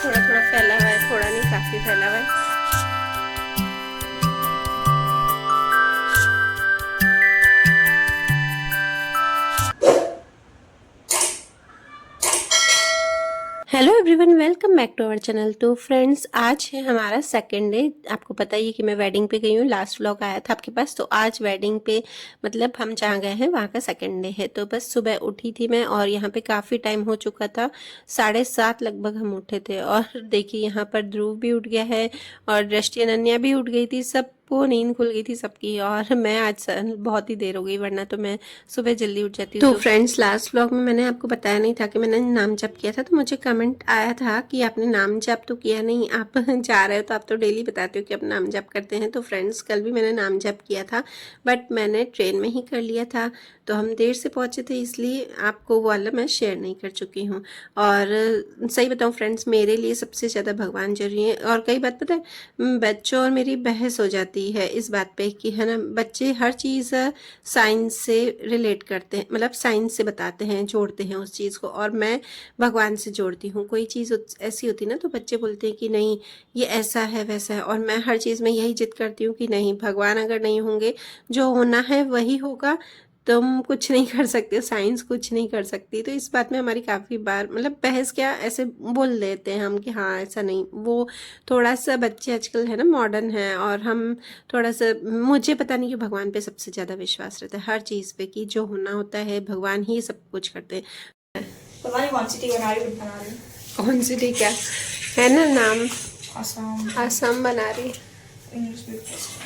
थोड़ा थोड़ा फैला हुआ है, थोड़ा नहीं काफ़ी फैला हुआ है। Hello everyone, welcome back to our channel. तो फ्रेंड्स, आज है हमारा सेकंड डे। आपको पता ही है कि मैं वेडिंग पे गई हूँ, लास्ट व्लॉग आया था आपके पास। तो आज वेडिंग पे मतलब हम जहाँ गए हैं वहाँ का सेकंड डे है। तो बस सुबह उठी थी मैं और यहाँ पे काफ़ी टाइम हो चुका था, 7:30 लगभग हम उठे थे। और देखिए यहाँ पर ध्रुव भी उठ गया है और दृष्टि अनन्या भी उठ गई थी, सब वो नींद खुल गई थी सबकी। और मैं आज बहुत ही देर हो गई, वरना तो मैं सुबह जल्दी उठ जाती हूँ। तो फ्रेंड्स, लास्ट व्लॉग में मैंने आपको बताया नहीं था कि मैंने नाम जप किया था। तो मुझे कमेंट आया था कि आपने नाम जप तो किया नहीं, आप जा रहे हो तो आप तो डेली बताते हो कि आप नाम जप करते हैं। तो फ्रेंड्स, कल भी मैंने नाम जप किया था, बट मैंने ट्रेन में ही कर लिया था। तो हम देर से पहुँचे थे, इसलिए आपको वो वाला मैं शेयर नहीं कर चुकी हूँ। और सही बताऊँ फ्रेंड्स, मेरे लिए सबसे ज़्यादा भगवान जरूरी है। और कई बात पता है, बच्चों और मेरी बहस हो जाती है इस बात पे कि है ना, बच्चे हर चीज़ साइंस से रिलेट करते हैं, मतलब साइंस से बताते हैं, जोड़ते हैं उस चीज़ को, और मैं भगवान से जोड़ती हूँ। कोई चीज़ ऐसी होती ना तो बच्चे बोलते हैं कि नहीं ये ऐसा है वैसा है, और मैं हर चीज़ में यही जिद करती हूँ कि नहीं, भगवान अगर नहीं होंगे, जो होना है वही होगा, तुम कुछ नहीं कर सकते, साइंस कुछ नहीं कर सकती। तो इस बात में हमारी काफ़ी बार मतलब बहस, क्या ऐसे बोल देते हैं हम कि हाँ ऐसा नहीं, वो थोड़ा सा बच्चे आजकल है ना मॉडर्न है, और हम थोड़ा सा, मुझे पता नहीं कि भगवान पे सबसे ज़्यादा विश्वास रहता है हर चीज़ पे, कि जो होना होता है भगवान ही सब कुछ करते हैं। पता नहीं कौन सी टी बना रही। कौन सी टी? क्या है ना नाम? आसाम। आसाम बना रही इंग्लिश ब्रेकफास्ट।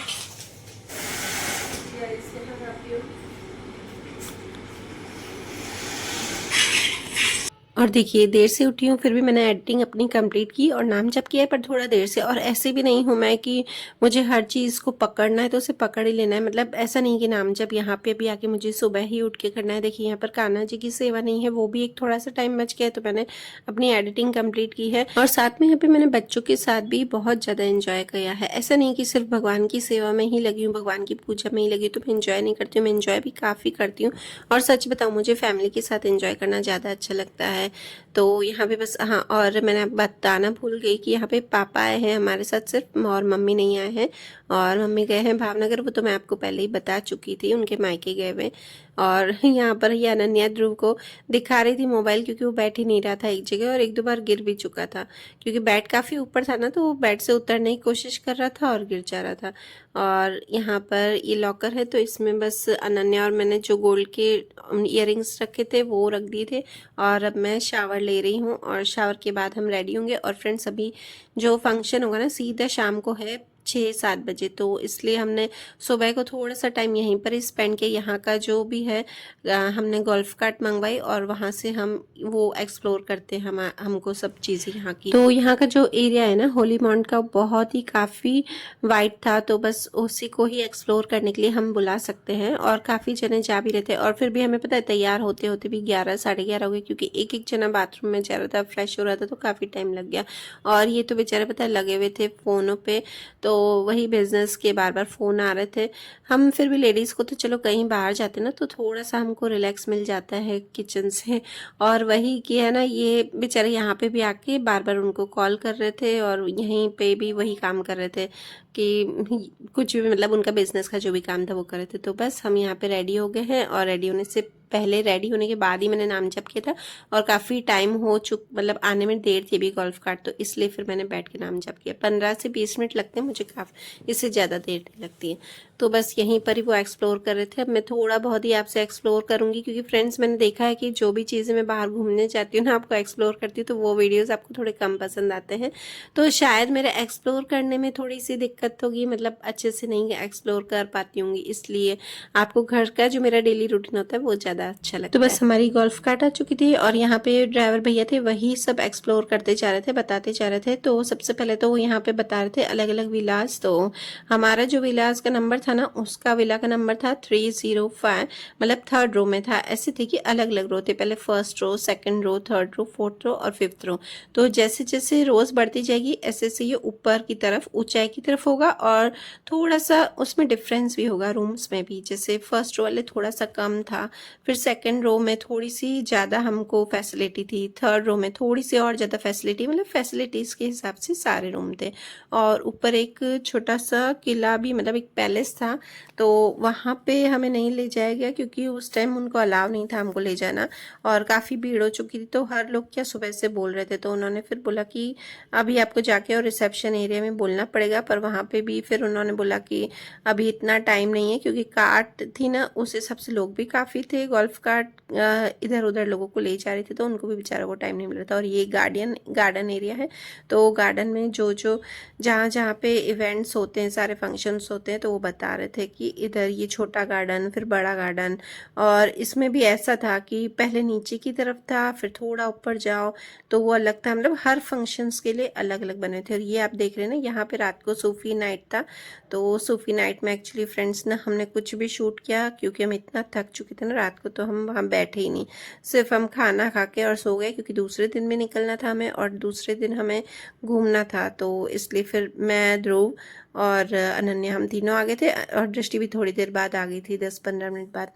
और देखिए देर से उठी हूँ, फिर भी मैंने एडिटिंग अपनी कंप्लीट की और नाम जप किया है, पर थोड़ा देर से। और ऐसे भी नहीं हूँ मैं कि मुझे हर चीज़ को पकड़ना है तो उसे पकड़ ही लेना है। मतलब ऐसा नहीं कि नाम जप यहाँ पे भी आके मुझे सुबह ही उठ के करना है। देखिए यहाँ पर कान्हा जी की सेवा नहीं है, वो भी एक थोड़ा सा टाइम बच गया है, तो मैंने अपनी एडिटिंग कंप्लीट की है। और साथ में यहाँ पे मैंने बच्चों के साथ भी बहुत ज़्यादा इंजॉय किया है। ऐसा नहीं कि सिर्फ भगवान की सेवा में ही लगी हूँ, भगवान की पूजा में ही लगी तो मैं इंजॉय नहीं करती हूँ, मैं इंजॉय भी काफ़ी करती हूँ। और सच बताऊँ, मुझे फैमिली के साथ इंजॉय करना ज़्यादा अच्छा लगता है। तो यहाँ पे बस, हाँ, और मैंने बताना भूल गई कि यहाँ पे पापा आए हैं हमारे साथ सिर्फ, और मम्मी नहीं आए हैं। और मम्मी गए हैं भावनगर, वो तो मैं आपको पहले ही बता चुकी थी, उनके मायके गए हुए। और यहाँ पर ये अनन्या ध्रुव को दिखा रही थी मोबाइल, क्योंकि वो बैठ ही नहीं रहा था एक जगह, और एक दो बार गिर भी चुका था, क्योंकि बेड काफ़ी ऊपर था ना, तो वो बेड से उतरने की कोशिश कर रहा था और गिर जा रहा था। और यहाँ पर ये लॉकर है, तो इसमें बस अनन्या और मैंने जो गोल्ड के इयररिंग्स रखे थे वो रख दिए थे। और अब मैं शावर ले रही हूँ, और शावर के बाद हम रेडी होंगे। और फ्रेंड्स, अभी जो फंक्शन होगा ना सीधा शाम को है 6-7 बजे, तो इसलिए हमने सुबह को थोड़ा सा टाइम यहीं पर स्पेंड किया। यहाँ का जो भी है, हमने गोल्फ कार्ट मंगवाई और वहाँ से हम वो एक्सप्लोर करते हैं, हमको सब चीज़ें यहाँ की। तो यहाँ का जो एरिया है ना होली माउंट का, बहुत ही काफ़ी वाइड था, तो बस उसी को ही एक्सप्लोर करने के लिए हम बुला सकते हैं। और काफ़ी जने जा भी रहे थे, और फिर भी हमें पता है तैयार होते होते भी 11-11:30 हो गए, क्योंकि एक एक जना बाथरूम में जा रहा था, फ्रेश हो रहा था, तो काफ़ी टाइम लग गया। और ये तो बेचारे पता है लगे हुए थे फ़ोनों पे, तो वही बिजनेस के बार बार फ़ोन आ रहे थे। हम फिर भी लेडीज़ को तो चलो कहीं बाहर जाते ना तो थोड़ा सा हमको रिलैक्स मिल जाता है किचन से। और वही कि है ना, ये बेचारे यहाँ पे भी आके बार बार उनको कॉल कर रहे थे, और यहीं पे भी वही काम कर रहे थे कि कुछ भी, मतलब उनका बिजनेस का जो भी काम था वो कर रहे थे। तो बस हम यहाँ पे रेडी हो गए हैं, और रेडी होने से पहले, रेडी होने के बाद ही मैंने नाम जप किया था। और काफ़ी टाइम हो मतलब आने में देर थी अभी गोल्फ कार्ट, तो इसलिए फिर मैंने बैठ के नाम जप किया। 15 से 20 मिनट लगते हैं मुझे, काफ़ी, इससे ज़्यादा देर नहीं लगती है। तो बस यहीं पर ही वो एक्सप्लोर कर रहे थे। अब मैं थोड़ा बहुत ही आपसे एक्सप्लोर करूँगी, क्योंकि फ्रेंड्स मैंने देखा है कि जो भी चीज़ें मैं बाहर घूमने जाती हूँ ना, आपको एक्सप्लोर करती हूँ, तो वो वीडियोज़ आपको थोड़े कम पसंद आते हैं। तो शायद मेरे एक्सप्लोर करने में थोड़ी सी दिक्कत होगी, मतलब अच्छे से नहीं एक्सप्लोर कर पाती होंगी, इसलिए आपको घर का जो मेरा डेली रूटीन होता है वो ज़्यादा अच्छा लगता है। तो बस हमारी गोल्फ कार्ट आ चुकी थी, और यहाँ पे ड्राइवर भैया थे, वही सब एक्सप्लोर करते जा रहे थे, बताते जा रहे थे। तो सबसे पहले तो वो यहाँ पे बता रहे थे अलग अलग विलास। तो हमारा जो विलास का नंबर था ना, उसका विला का नंबर था 305, मतलब थर्ड रो में था। ऐसे थे कि अलग अलग रो थे, पहले first row, second row, third row, fourth row और फिफ्थ रो। तो जैसे जैसे रोज बढ़ती जाएगी ऐसे ऐसे ये ऊपर की तरफ, ऊंचाई की तरफ होगा, और थोड़ा सा उसमें डिफरेंस भी होगा रूम्स में भी। जैसे फर्स्ट रो वाले थोड़ा सा कम था, फिर सेकंड रो में थोड़ी-सी ज़्यादा हमको फैसिलिटी थी, थर्ड रो में थोड़ी-सी और ज़्यादा फैसिलिटी, मतलब फैसिलिटीज़ के हिसाब से सारे रूम थे। और ऊपर एक छोटा-सा किला भी, मतलब एक पैलेस था, तो वहाँ पे हमें नहीं ले जाया गया क्योंकि उस टाइम उनको अलाउ नहीं था हमको ले जाना, और काफ़ी भीड़ हो चुकी थी। तो हर लोग क्या सुबह से बोल रहे थे, तो उन्होंने फिर बोला कि अभी आपको जाके और रिसेप्शन एरिया में बोलना पड़ेगा। पर वहाँ पे भी फिर उन्होंने बोला कि अभी इतना टाइम नहीं है, क्योंकि कार्ट थी ना, उस हिसाब से लोग भी काफ़ी थे, गोल्फ कार्ट इधर उधर लोगों को ले जा रहे थे, तो उनको भी बेचारों को टाइम नहीं मिल रहा था। और ये गार्डन एरिया है, तो गार्डन में जो जहाँ जहाँ पे इवेंट्स होते हैं, सारे फंक्शंस होते हैं, तो वो बता रहे थे कि इधर ये छोटा गार्डन, फिर बड़ा गार्डन। और इसमें भी ऐसा था कि पहले नीचे की तरफ था, फिर थोड़ा ऊपर जाओ तो वो अलग था, मतलब हर फंक्शंस के लिए अलग अलग बने थे। और ये आप देख रहे हैं ना, यहाँ पे रात को सूफी नाइट था, तो सूफी नाइट में एक्चुअली फ्रेंड्स ना हमने कुछ भी शूट किया, क्योंकि हम इतना थक चुके थे ना रात को, तो हम वहाँ बैठे ही नहीं, सिर्फ हम खाना खा के और सो गए, क्योंकि दूसरे दिन भी निकलना था हमें और दूसरे दिन हमें घूमना था। तो इसलिए फिर मैं, ध्रुव और अनन्या, हम तीनों आ गए थे, और दृष्टि भी थोड़ी देर बाद आ गई थी, 10-15 मिनट बाद।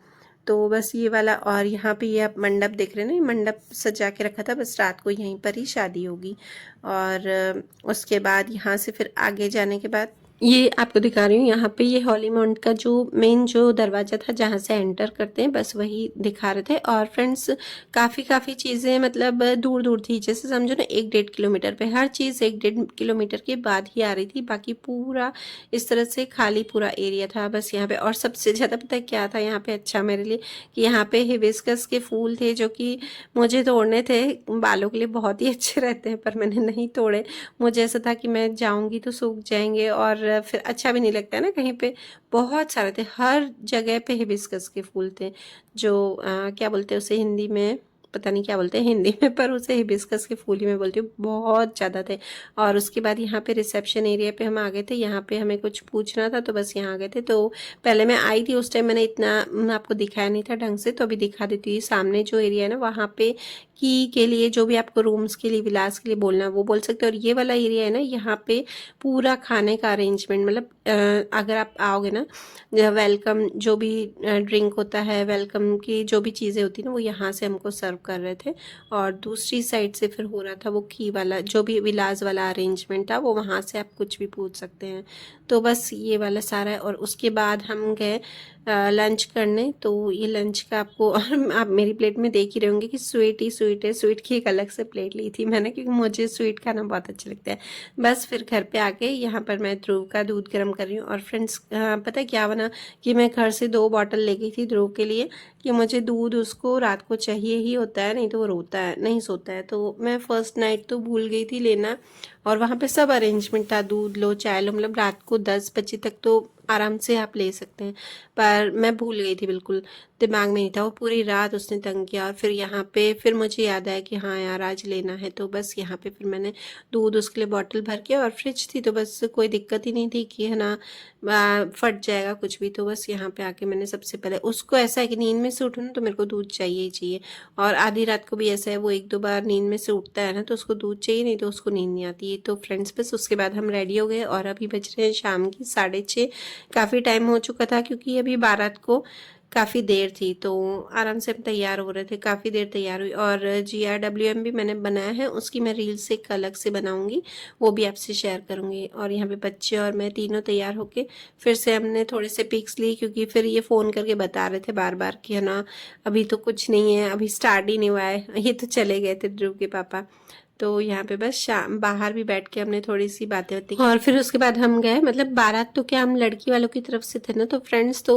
तो बस ये वाला, और यहाँ पे ये आप मंडप देख रहे हैं ना, ये मंडप सजा के रखा था, बस रात को यहीं पर ही शादी होगी। और उसके बाद यहाँ से फिर आगे जाने के बाद ये आपको दिखा रही हूँ, यहाँ पे ये हॉली माउंट का जो मेन जो दरवाज़ा था जहाँ से एंटर करते हैं, बस वही दिखा रहे थे। और फ्रेंड्स काफ़ी चीज़ें मतलब दूर दूर थी, जैसे समझो ना 1-1.5 किलोमीटर पे हर चीज़ 1-1.5 किलोमीटर के बाद ही आ रही थी, बाकी पूरा इस तरह से खाली पूरा एरिया था बस यहाँ पे। और सबसे ज़्यादा पता है क्या था यहाँ पे अच्छा मेरे लिए, कि यहाँ पे हिबिस्कस के फूल थे, जो कि मुझे तोड़ने थे, बालों के लिए बहुत ही अच्छे रहते हैं, पर मैंने नहीं तोड़े। मुझे ऐसा था कि मैं जाऊँगी तो सूख जाएंगे, और फिर अच्छा भी नहीं लगता है ना कहीं पे। बहुत सारे थे, हर जगह पे हिबिस्कस के फूल थे, जो क्या बोलते हैं उसे हिंदी में, पता नहीं क्या बोलते हैं हिंदी में, पर उसे हिबिस्कस के फूल ही मैं बोलती हूँ, बहुत ज़्यादा थे। और उसके बाद यहाँ पे रिसेप्शन एरिया पे हम आ गए थे, यहाँ पे हमें कुछ पूछना था, तो बस यहाँ आ गए थे। तो पहले मैं आई थी, उस टाइम मैंने इतना आपको दिखाया नहीं था ढंग से, तो अभी दिखा देती हूँ। सामने जो एरिया है ना, वहाँ पे की के लिए, जो भी आपको रूम्स के लिए, विलास के लिए बोलना है वो बोल सकते हो। और ये वाला एरिया है ना, यहाँ पे पूरा खाने का अरेंजमेंट, मतलब अगर आप आओगे ना, वेलकम जो भी ड्रिंक होता है, वेलकम की जो भी चीज़ें होती हैं ना, वो यहाँ से हमको सर्व कर रहे थे। और दूसरी साइड से फिर हो रहा था वो की वाला, जो भी विलास वाला अरेंजमेंट था, वो वहाँ से आप कुछ भी पूछ सकते हैं। तो बस ये वाला सारा है। और उसके बाद हम गए लंच करने। तो ये लंच का आपको और आप मेरी प्लेट में देख ही रहे होंगे कि स्वीट ही स्वीट है। स्वीट की एक अलग से प्लेट ली थी मैंने, क्योंकि मुझे स्वीट खाना बहुत अच्छा लगता है। बस फिर घर पे आके यहाँ पर मैं ध्रुव का दूध गर्म कर रही हूँ। और फ्रेंड्स पता है क्या बना, कि मैं घर से 2 बॉटल ले गई थी ध्रुव के लिए, कि मुझे दूध उसको रात को चाहिए ही होता है, नहीं तो वो रोता है, नहीं सोता है। तो मैं फर्स्ट नाइट तो भूल गई थी लेना, और वहाँ पे सब अरेंजमेंट था, दूध लो चाय लो, मतलब रात को 10 बजे तक तो आराम से आप ले सकते हैं। पर मैं भूल गई थी, बिल्कुल दिमाग में नहीं था। वो पूरी रात उसने तंग किया। और फिर यहाँ पे फिर मुझे याद आया कि हाँ यार आज लेना है, तो बस यहाँ पे फिर मैंने दूध उसके लिए बॉटल भर के, और फ्रिज थी तो बस कोई दिक्कत ही नहीं थी कि है ना फट जाएगा कुछ भी। तो बस यहाँ पे आके मैंने सबसे पहले उसको, ऐसा है कि नींद में से उठूँ ना तो मेरे को दूध चाहिए ही चाहिए। और आधी रात को भी ऐसा है, वो 1-2 बार नींद में से उठता है ना, तो उसको दूध चाहिए, नहीं तो उसको नींद नहीं आती। तो फ्रेंड्स बस उसके बाद हम रेडी हो गए, और अभी बज रहे हैं शाम की 6:30। काफ़ी टाइम हो चुका था, क्योंकि अभी बारात को काफ़ी देर थी, तो आराम से हम तैयार हो रहे थे, काफ़ी देर तैयार हुई। और GRWM भी मैंने बनाया है, उसकी मैं रील्स एक अलग से बनाऊंगी, वो भी आपसे शेयर करूंगी। और यहाँ पे बच्चे और मैं तीनों तैयार होके फिर से हमने थोड़े से पिक्स ली, क्योंकि फिर ये फ़ोन करके बता रहे थे बार बार कि है ना अभी तो कुछ नहीं है, अभी स्टार्ट ही नहीं हुआ है। ये तो चले गए थे ध्रुव के पापा। तो यहाँ पे बस शाम बाहर भी बैठ के हमने थोड़ी सी बातें होती, और फिर उसके बाद हम गए, मतलब बारात तो क्या, हम लड़की वालों की तरफ से थे ना, तो फ्रेंड्स तो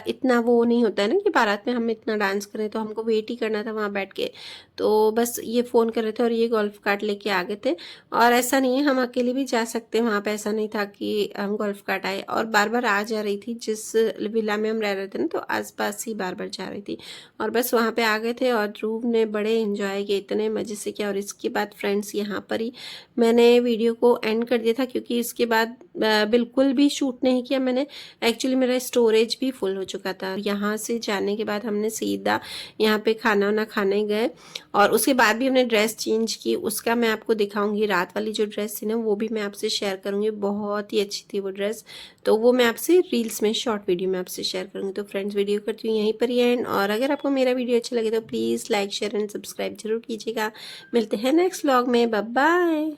इतना वो नहीं होता है ना कि बारात में हम इतना डांस करें, तो हमको वेट ही करना था वहाँ बैठ के। तो बस ये फ़ोन कर रहे थे, और ये गोल्फ कार्ट लेके आ गए थे। और ऐसा नहीं है, हम अकेले भी जा सकते हैं वहाँ पे, ऐसा नहीं था कि हम गोल्फ कार्ट आए। और बार बार आ जा रही थी, जिस विला में हम रह रहे थे ना, तो आसपास ही बार बार जा रही थी। और बस वहाँ पे आ गए थे, और ध्रुव ने बड़े इंजॉय किए, इतने मज़े से किया। और इसके बाद फ्रेंड्स यहाँ पर ही मैंने वीडियो को एंड कर दिया था, क्योंकि इसके बाद बिल्कुल भी शूट नहीं किया मैंने। एक्चुअली मेरा स्टोरेज भी फुल हो चुका था। यहाँ से जाने के बाद हमने सीधा यहाँ पे खाना वाना खाने गए, और उसके बाद भी हमने ड्रेस चेंज की। उसका मैं आपको दिखाऊंगी, रात वाली जो ड्रेस थी ना वो भी मैं आपसे शेयर करूंगी। बहुत ही अच्छी थी वो ड्रेस, तो वो मैं आपसे रील्स में शॉर्ट वीडियो में आपसे शेयर करूंगी। तो फ्रेंड्स, वीडियो करती हूँ यहीं पर ही एंड, और अगर आपको मेरा वीडियो अच्छा लगे तो please like share and subscribe जरूर कीजिएगा। मिलते हैं नेक्स्ट व्लॉग में, बाय बाय।